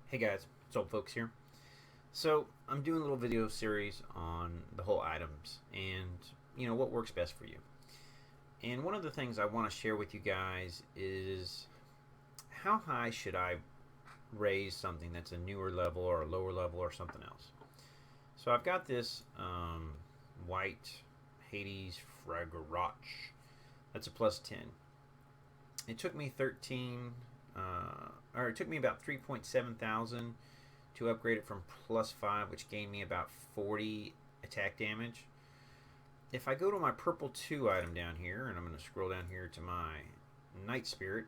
Hey guys, it's Old Folks here. So I'm doing a little video series on the whole items and what works best for you. And one of the things I want to share with you guys is how high should I raise something that's a newer level or a lower level or something else. So I've got this white Hades Fragoroch. That's a plus 10. It took me 13, or it took me about 3.7 thousand to upgrade it from plus 5, which gained me about 40 attack damage. If I go to my purple 2 item down here, and I'm going to scroll down here to my Night Spirit,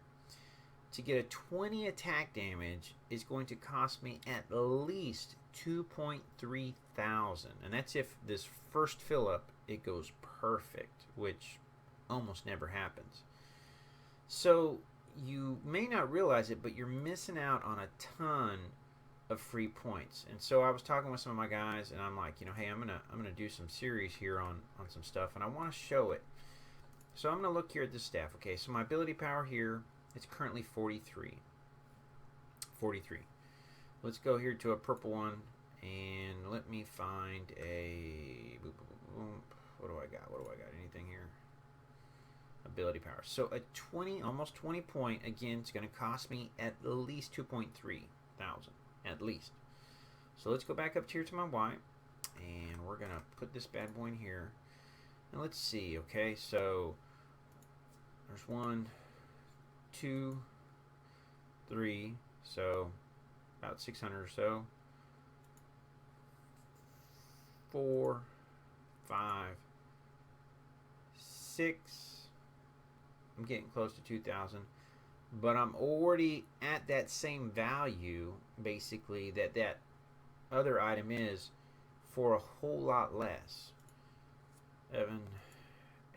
to get a 20 attack damage is going to cost me at least 2.3 thousand. And that's if this first fill up it goes perfect, which almost never happens. So you may not realize it, but you're missing out on a ton of free points. And so I was talking with some of my guys, and I'm like, hey, I'm gonna do some series here on some stuff, and I want to show it. So I'm gonna look here at this staff. Okay, so my ability power here, it's currently 43. 43. Let's go here to a purple one, and let me find a. What do I got? What do I got? Anything here? Ability power. So a 20, almost 20 point, again, it's going to cost me at least 2.3 thousand. At least. So let's go back up here to my Y, and we're going to put this bad boy in here. And let's see, okay, so there's 1, 2, 3, so about 600 or so. 4, 5, 6. I'm getting close to 2,000, but I'm already at that same value, basically, that other item is for a whole lot less. 7,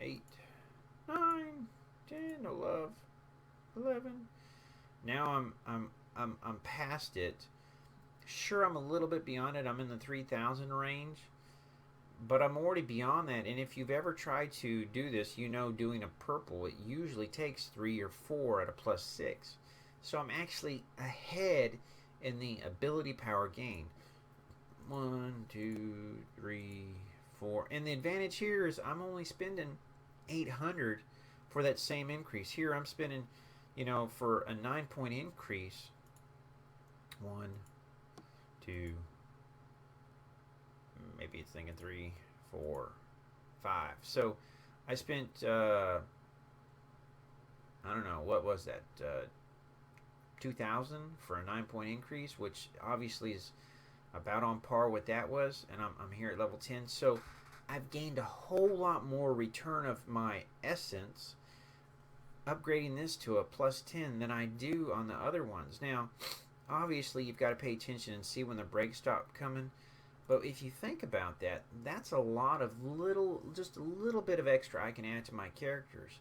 8, 9, 10, 11. Now I'm past it. Sure, I'm a little bit beyond it. I'm in the 3,000 range, but I'm already beyond that. And if you've ever tried to do this, doing a purple, it usually takes 3 or 4 at a plus 6. So I'm actually ahead in the ability power gain. 1, 2, 3, 4. And the advantage here is I'm only spending 800 for that same increase. Here I'm spending, for a 9-point increase. 1, 2, maybe it's thinking 3, 4, 5. So I spent, I don't know, what was that? 2,000 for a 9-point increase, which obviously is about on par with that was. And I'm here at level 10. So I've gained a whole lot more return of my essence upgrading this to a plus 10 than I do on the other ones. Now, obviously, you've got to pay attention and see when the breaks stop coming. But if you think about that, that's a lot of just a little bit of extra I can add to my characters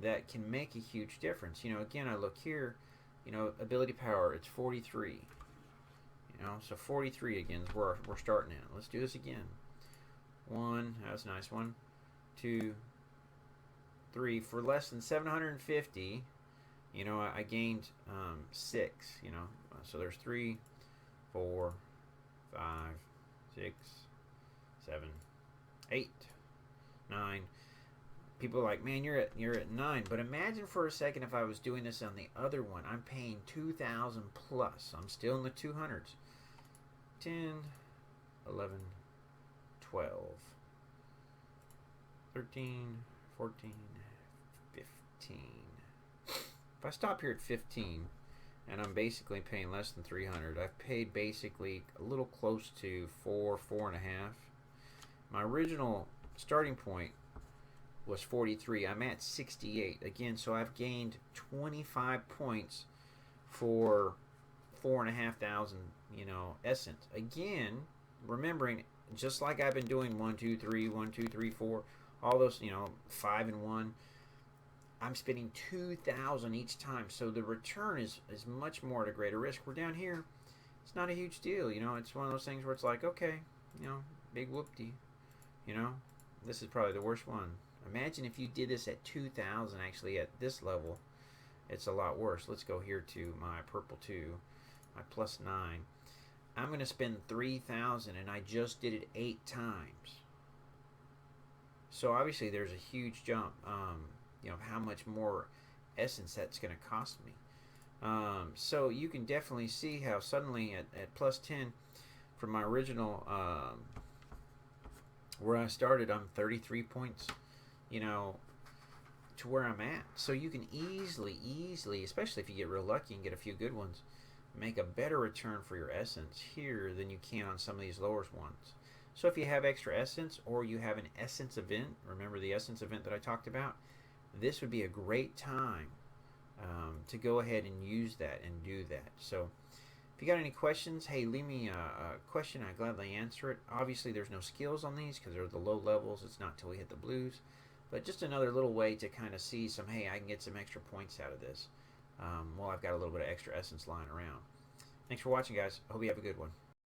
that can make a huge difference. Again, I look here, ability power, it's 43. So 43 again is where we're starting at. Let's do this again. 1, that was a nice one. 2, 3, for less than 750. I gained 6. So there's 3, 4, 5, 6, 7, 8, 9. People are like, man, you're at 9. But imagine for a second if I was doing this on the other one. I'm paying 2,000 plus. I'm still in the 200s. 10, 11, 12, 13, 14, 15. If I stop here at 15, and I'm basically paying less than 300, I've paid basically a little close to 4.5. My original starting point was 43. I'm at 68 again, so I've gained 25 points for 4,500, essence. Again, remembering, just like I've been doing 1, 2, 3, 1, 2, 3, 4, all those, 5 and 1. I'm spending 2,000 each time, so the return is much more at a greater risk. We're down here, it's not a huge deal. It's one of those things where it's like, okay, big whoop-de. This is probably the worst one. Imagine if you did this at 2,000, actually at this level, it's a lot worse. Let's go here to my purple 2. my plus 9. I'm going to spend 3,000, and I just did it 8 times. So obviously there's a huge jump, how much more essence that's going to cost me. So you can definitely see how suddenly at plus 10 from my original where I started, I'm 33 points, to where I'm at. So you can easily, especially if you get real lucky and get a few good ones, make a better return for your essence here than you can on some of these lower ones. So if you have extra essence or you have an essence event, remember the essence event that I talked about, this would be a great time to go ahead and use that and do that. So if you got any questions, hey, leave me a question. I gladly answer it. Obviously, there's no skills on these because they're the low levels. It's not till we hit the blues. But just another little way to kind of see some, hey, I can get some extra points out of this. Well, I've got a little bit of extra essence lying around. Thanks for watching, guys. I hope you have a good one.